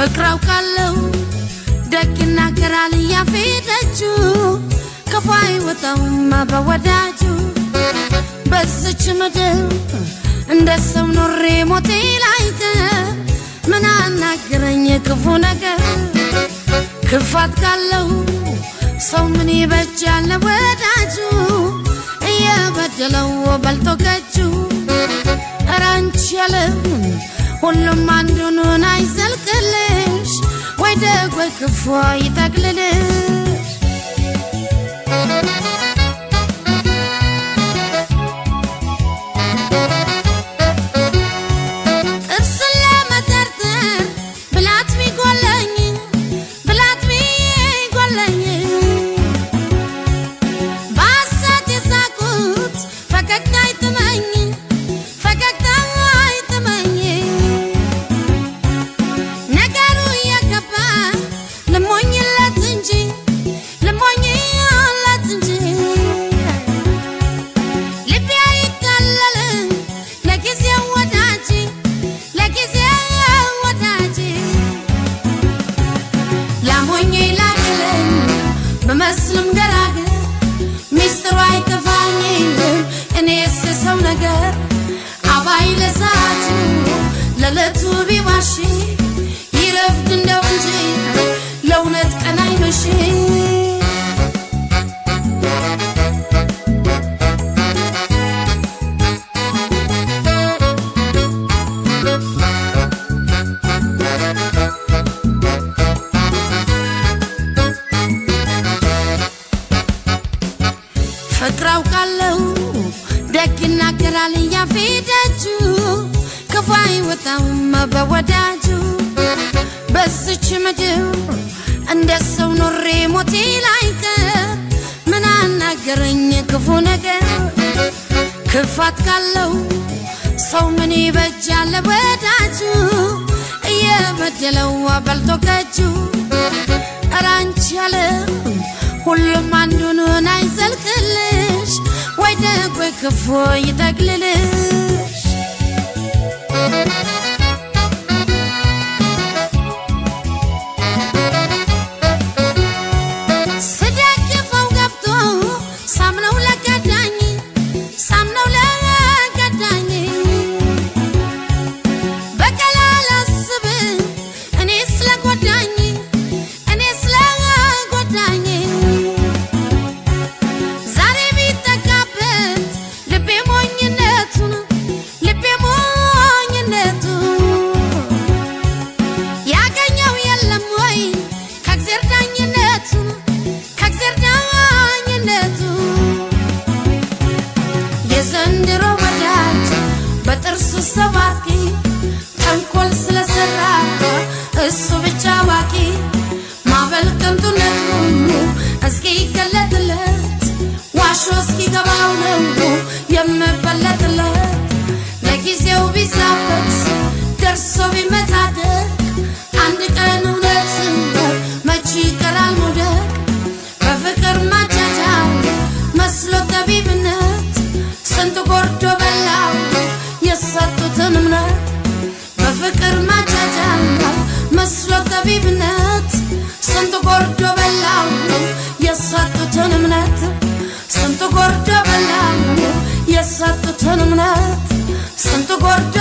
ፍቅራው ካለው ደግና ገራል ያፈደጁ ከፋይ ወጣውማ በወዳጁ በዝች ምድር እንደሰው ኖሬ ሞቴ ላይተ ምን አናገረኝ ክፉ ነገር ክፋት ካለው ሰው ምን ይበጃል ወዳጁ እየበደለው በልቶ ገጁ አራንቺ ያለም ሁሉም አንዱን አይዘልቅልሽ ወይ ደግ ወይ ክፉ ይጠቅልልሽ በመስለም ገራገ ሚስጥሩ አይተፋኝ እኔስ ሰው ነገር አባይ ለዛቱ ለለቱ ቢዋሽ ይረፍድ እንደው እንጂ ለውነት ቀን አይመሽ ፍቅራው ካለው ደግና ገራል ያፈደጁ ከፋይ ወጣውማ በወዳጁ በዝች ምድር እንደሰው ኖሬ ሞቴ ላይቀር ምን አናገረኝ ክፉ ነገር ክፋት ካለው ሰው ምን ይበጃል ወዳጁ እየበደለው በልቶ ገጁ አራንቺ ያለም ሁሉም አንዱን አይዘልቅልሽ ወይ ደግ ወይ ክፉ ይጠቅልልሽ ስደግፈው ገብቶ ሳምነው ለገዳኝ በቀላል አስብ እኔ ስለጎዳኝ የዘንድሮ ወዳጅ በጥርሱ ሰባቂ ተንኮል ስለሰራ እሱ ብቻ ዋቂ ማበል ከንቱነቱ እስኪ ገለጥለት ዋሾ እስኪ ገባው ነው የምበለጥለት ለጊዜው ቢዛበት ደርሶ ቢመታደቅ አንድ ቀን እውነት መቼ ይቀራል መውደቅ በፍቅር ማቻቻል መስሎ ጠቢብነት ስንት ጎርዶ በላው የሰጡትን እምነት በፍቅር ማቻቻል መስሎ ጠቢብነት ስንት ጎርዶ በላው የሰጡትን እምነት ስንት ጎርዶ በላው የሰጡትን እምነት ስንት ጎርዶ